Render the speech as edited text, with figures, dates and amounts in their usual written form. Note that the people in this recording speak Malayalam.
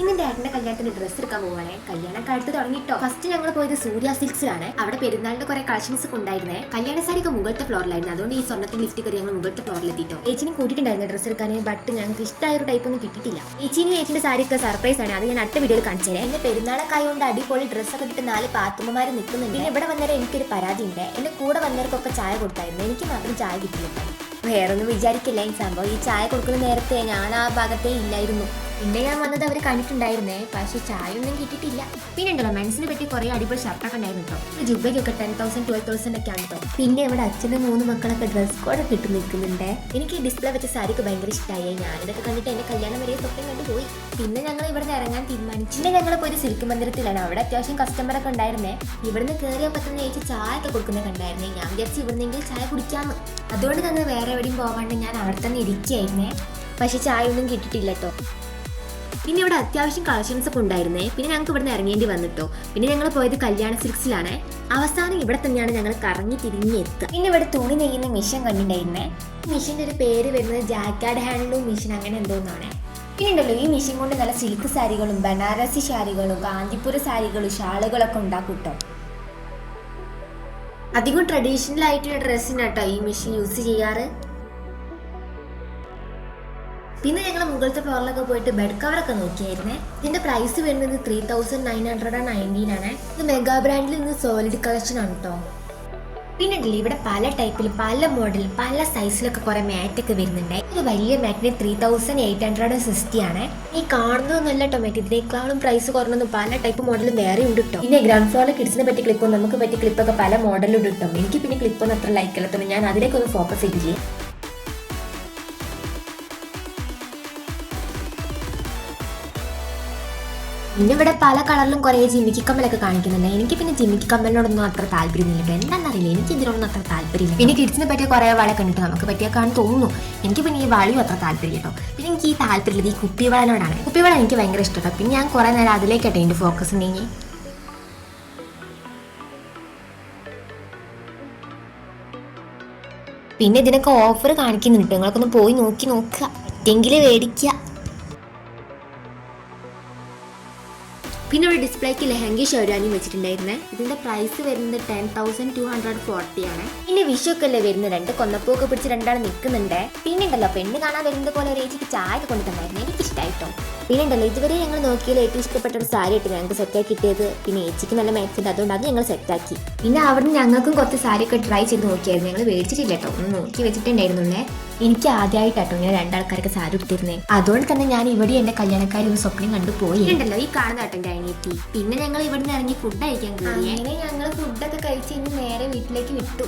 ഇന്ന് ഏട്ടന്റെ കല്യാണത്തിന് ഡ്രസ്സ് എടുക്കാൻ പോവാണേ. കല്യാണം കഴുത്ത് തുടങ്ങിട്ടോ. ഫസ്റ്റ് ഞങ്ങൾ പോയത് സൂര്യ സിൽക്സിലാണ്. അവിടെ പെരുന്നാളിന്റെ കുറെ കളക്ഷൻസ് ഒക്കെ ഉണ്ടായിരുന്നേ. കല്യാണ സാരിക്ക് മുകളിലത്തെ ഫ്ലോറിലായിരുന്നു. അതുകൊണ്ട് ഈ സ്വർണ്ണത്തിൽ ലിഫ്റ്റ് കയറി ഞങ്ങൾ മുകളിലത്തെ ഫ്ലോറിൽ എത്തിട്ടോ. ചേച്ചിനെ കൂട്ടിയിട്ടുണ്ടായിരുന്നു ഡ്രസ്സ് എടുക്കാൻ. ബട്ട് ഞങ്ങൾക്ക് ഇഷ്ടമായ ഒരു ടൈപ്പ് ഒന്നും കിട്ടിയിട്ടില്ല. ചേച്ചിന്റെ സാരിയൊക്കെ സർപ്രൈസ് ആണ്. അത് ഞാൻ അടുത്ത വീഡിയോയിൽ കാണിച്ചത്. എന്റെ പെരുന്നാളൊക്കെ ആയതുകൊണ്ട് അടിപൊളി ഡ്രസ്സൊക്കെ ഇട്ട് 4 പാത്തുമ്മമാര് നിൽക്കുന്നുണ്ട്. പിന്നെ ഇവിടെ വന്നേരം എനിക്കൊരു പരാതി ഉണ്ട്. എന്റെ കൂടെ വന്നവർക്കൊക്കെ ചായ കൊടുത്തായിരുന്നു. എനിക്ക് മാത്രം ചായ കിട്ടിയില്ല. വേറൊന്നും വിചാരിക്കില്ല. ഈ സംഭവം ഈ ചായ കൊടുക്കുന്ന നേരത്തെ ഞാൻ ആ ഭാഗത്തേ ഇല്ലായിരുന്നു. പിന്നെ ഞാൻ വന്നത് അവർ കണ്ടിട്ടുണ്ടായിരുന്നേ. പക്ഷെ ചായ ഒന്നും കിട്ടിയിട്ടില്ല. പിന്നെ ഉണ്ടല്ലോ മെൻസിനെ പറ്റി കുറെ അടിപൊളി ഷർട്ടൊക്കെ ഉണ്ടായിരുന്നു കേട്ടോ. ജുബയ്ക്കൊക്കെ 10,000 12,000 ഒക്കെ ആണ് കേട്ടോ. പിന്നെ ഇവിടെ അച്ഛനും 3 മക്കളൊക്കെ ഡ്രസ് കോഡൊക്കെ ഇട്ട് നിൽക്കുന്നുണ്ട്. എനിക്ക് ഈ ഡിസ്പ്ലേ വെച്ച സാരിക്ക് ഭയങ്കര ഇഷ്ടമായി. ഞാനിതൊക്കെ കണ്ടിട്ട് എന്റെ കല്യാണം വരെ സ്വപ്നം കണ്ടുപോയി. പിന്നെ ഞങ്ങൾ ഇവിടെ നിന്ന് ഇറങ്ങാൻ തീരുമാനിച്ചു. പിന്നെ ഞങ്ങളിപ്പോൾ ഒരു സിൽക്ക് മന്ദിരത്തിലാണ്. അവിടെ അത്യാവശ്യം കസ്റ്റമറൊക്കെ ഉണ്ടായിരുന്നേ. ഇവിടുന്ന് കയറിയപ്പോൾ തന്നെ ചേച്ചി ചായ ഒക്കെ കൊടുക്കുന്നത് കണ്ടായിരുന്നേ. ഞാൻ വിചാരിച്ചു ഇവിടുന്നെങ്കിൽ ചായ കുടിക്കാമെന്ന്. അതുകൊണ്ട് തന്നെ വേറെ എവിടെയും പോകാണ്ട് ഞാൻ അവിടെ തന്നെ ഇരിക്കുകയായിരുന്നേ. പക്ഷെ ചായ ഒന്നും കിട്ടിയിട്ടില്ല കേട്ടോ. പിന്നെ ഇവിടെ അത്യാവശ്യം കളക്ഷൻസ് ഒക്കെ ഉണ്ടായിരുന്നേ. പിന്നെ ഞങ്ങൾക്ക് ഇവിടെ നിന്ന് ഇറങ്ങേണ്ടി വന്നിട്ടോ. പിന്നെ ഞങ്ങൾ പോയത് കല്യാണ സിൽക്സിലാണ്. അവസാനം ഇവിടെ തന്നെയാണ് ഞങ്ങൾ കറങ്ങി തിരിഞ്ഞ് എത്തുക. പിന്നെ ഇവിടെ തുണി നെയ്യുന്ന മിഷൻ കണ്ടിട്ടുണ്ടായിരുന്നേ. മിഷന്റെ ഒരു പേര് വരുന്നത് ജാക്കാർഡ് ഹാൻഡ്ലൂം മിഷൻ അങ്ങനെ എന്തോന്നാണ്. പിന്നെ ഉണ്ടല്ലോ ഈ മിഷൻ കൊണ്ട് നല്ല സിൽക്ക് സാരികളും ബനാറസി സാരികളും കാഞ്ചിപ്പുര സാരികളും ഷാളുകളൊക്കെ ഉണ്ടാക്കും കേട്ടോ. അധികം ട്രഡീഷണൽ ആയിട്ടുള്ള ഡ്രസ്സിനാട്ടോ ഈ മെഷീൻ യൂസ് ചെയ്യാറ്. പിന്നെ ഞങ്ങൾ മുകളിലത്തെ ഫ്ലോറിലൊക്കെ പോയിട്ട് ബെഡ് കവറൊക്കെ നോക്കിയായിരുന്നേ. ഇതിന്റെ പ്രൈസ് വരുന്നത് 3,919 ആണ്. ഇത് മെഗാ ബ്രാൻഡിൽ നിന്ന് സോളിഡ് കളക്ഷൻ ആണ് കേട്ടോ. പിന്നെ ഉണ്ടല്ലോ ഇവിടെ പല ടൈപ്പിൽ പല മോഡൽ പല സൈസിലൊക്കെ കുറെ മാറ്റൊക്കെ വരുന്നുണ്ട്. ഇത് വലിയ മാറ്റിന് 3,860 ആണ്. ഈ കാണുന്നതൊന്നല്ല കേട്ടോ മാറ്റ്. ഇതിനേക്കാളും പ്രൈസ് കുറഞ്ഞൊന്നും പല ടൈപ്പ് മോഡലും വേറെ ഉണ്ട് കേട്ടോ. പിന്നെ ഗ്രൗണ്ട് ഫ്ലോറിൽ കിഡ്സിനെ പറ്റി ക്ലിപ്പും നമുക്ക് പറ്റിയ ക്ലിപ്പൊക്കെ പല മോഡലും ഉണ്ട് കേട്ടോ. എനിക്ക് പിന്നെ ക്ലിപ്പൊന്നും അത്ര ലൈക്കല്ലാത്തതുകൊണ്ട് ഞാൻ അതിലേക്കൊന്ന് ഫോക്കസ് ചെയ്തില്ലേ. പിന്നെ ഇവിടെ പല കളറിലും കുറേ ജിമിക്കി കമ്മലൊക്കെ കാണിക്കുന്നുണ്ട്. എനിക്ക് പിന്നെ ജിമിക്കി കമ്മലിനോടൊന്നും അത്ര താല്പര്യമില്ല. എന്താണെന്നറിയില്ല, എനിക്ക് ഇതിനോടൊന്നും അത്ര താല്പര്യമില്ല. പിന്നെ കിഡ്സിനെ പറ്റിയ കുറേ വള കണ്ടിട്ട് നമുക്ക് പറ്റിയേക്കാണെന്ന് തോന്നുന്നു. എനിക്ക് പിന്നെ ഈ വളയും അത്ര താല്പര്യം കേട്ടോ. പിന്നെ എനിക്ക് ഈ താല്പര്യമില്ല ഈ കുപ്പിവളനോടാണ്. കുപ്പിവള എനിക്ക് ഭയങ്കര ഇഷ്ടമാണ്. പിന്നെ ഞാൻ കുറേ നേരം അതിലേക്കട്ടെ എൻ്റെ ഫോക്കസ് ഉണ്ടെങ്കിൽ. പിന്നെ ഇതിനൊക്കെ ഓഫർ കാണിക്കുന്നുണ്ട്. നിങ്ങളൊക്കെ ഒന്ന് പോയി നോക്കുക. പറ്റെങ്കിൽ മേടിക്കുക. പിന്നെ ഒരു ഡിസ്പ്ലേക്ക് ലെഹങ്ക ഷെർവാനിയും വെച്ചിട്ടുണ്ടായിരുന്നേ. ഇതിന്റെ പ്രൈസ് വരുന്നത് 10,240 ആണ്. പിന്നെ വിഷുവൊക്കെ അല്ലേ വരുന്നത്. 2 കൊന്നപ്പൂക്കെ പിടിച്ച് 2 നിൽക്കുന്നുണ്ട്. പിന്നെ ഉണ്ടല്ലോ പെണ്ണ് കാണാൻ വരുന്നത് പോലെ ഒരു ഏച്ചിക്ക് ചായ കൊണ്ട് തന്നായിരുന്നു. എനിക്ക് ഇഷ്ടമായിട്ടോ. പിന്നെ ഉണ്ടല്ലോ ഇതുവരെ ഞങ്ങൾ നോക്കിയാൽ ഏറ്റവും ഇഷ്ടപ്പെട്ട ഒരു സാരി ഇട്ട് ഞങ്ങൾക്ക് സെറ്റാക്കി കിട്ടിയത്. പിന്നെ ഏച്ചിക്ക് നല്ല മാച്ച് ഉണ്ട്, അതുകൊണ്ട് അത് ഞങ്ങൾ സെറ്റാക്കി. പിന്നെ അവിടെ ഞങ്ങൾക്കും കുറച്ച് സാരിയൊക്കെ ട്രൈ ചെയ്ത് നോക്കിയായിരുന്നു. ഞങ്ങൾ മേടിച്ചിട്ടില്ല കേട്ടോ, ഒന്ന് നോക്കി വെച്ചിട്ടുണ്ടായിരുന്നുള്ളേ. എനിക്ക് ആദ്യമായിട്ടോ ഇങ്ങനെ 2 ആൾക്കാർക്ക് സാരി എടുത്തിരുന്നേ. അതുകൊണ്ട് തന്നെ ഞാൻ ഇവിടെ എന്റെ കല്യാണക്കാരി ഒരു സ്വപ്നം കണ്ടുപോയി. ഉണ്ടല്ലോ ഈ കാണുന്ന കേട്ടോ അനിയത്തി. പിന്നെ ഞങ്ങൾ ഇവിടുന്ന് ഇറങ്ങി ഫുഡ് കഴിക്കാൻ കയറി. അങ്ങനെ ഞങ്ങൾ ഫുഡൊക്കെ കഴിച്ച് ഇനി നേരെ വീട്ടിലേക്ക് വിട്ടു.